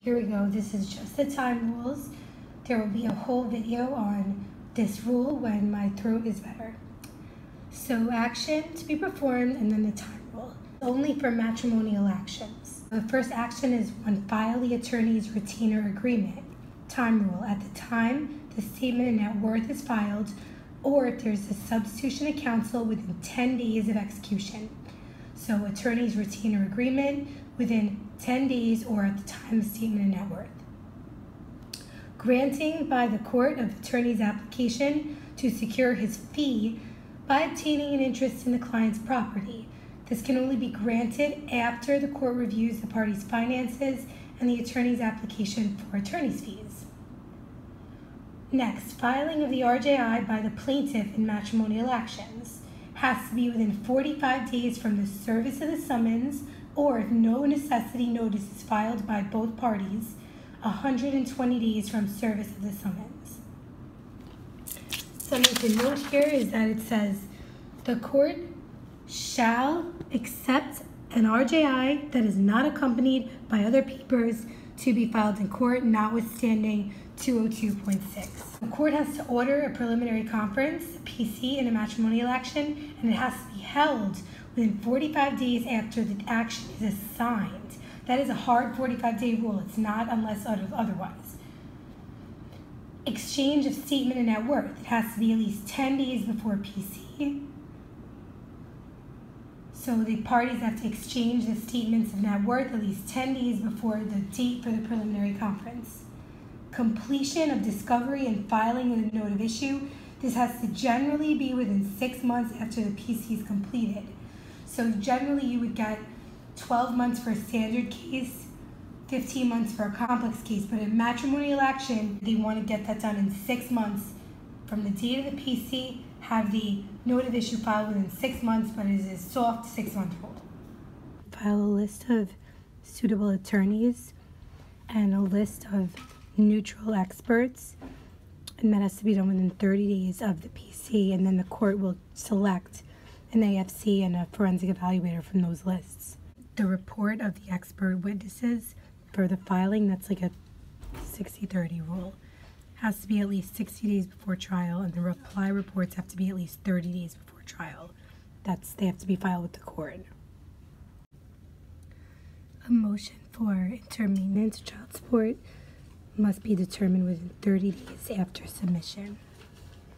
Here we go. This is just the time rules. There will be a whole video on this rule when my throat is better. So action to be performed and then the time rule. Only for matrimonial actions. The first action is when file the attorney's retainer agreement. Time rule. At the time the statement of net worth is filed, or if there's a substitution of counsel within 10 days of execution. So attorney's retainer agreement within 10 days or at the time of statement of net worth. Granting by the court of attorney's application to secure his fee by obtaining an interest in the client's property. This can only be granted after the court reviews the party's finances and the attorney's application for attorney's fees. Next, filing of the RJI by the plaintiff in matrimonial actions has to be within 45 days from the service of the summons, or if no necessity notice is filed by both parties, 120 days from service of the summons. Something to note here is that it says the court shall accept an RJI that is not accompanied by other papers to be filed in court, notwithstanding 202.6. The court has to order a preliminary conference, a PC, in a matrimonial action, and it has to be held within 45 days after the action is assigned. That is a hard 45-day rule. It's not unless otherwise. Exchange of statement of net worth. It has to be at least 10 days before PC. So the parties have to exchange the statements of net worth at least 10 days before the date for the preliminary conference. Completion of discovery and filing of the note of issue. This has to generally be within 6 months after the PC is completed. So generally you would get 12 months for a standard case, 15 months for a complex case, but in matrimonial action, they want to get that done in 6 months from the date of the PC, have the note of issue filed within 6 months, but it is a soft 6-month rule. File a list of suitable attorneys and a list of neutral experts, and that has to be done within 30 days of the PC, and then the court will select an AFC and a forensic evaluator from those lists. The report of the expert witnesses for the filing, that's like a 60-30 rule, has to be at least 60 days before trial, and the reply reports have to be at least 30 days before trial. They have to be filed with the court. A motion for intermediate child support must be determined within 30 days after submission.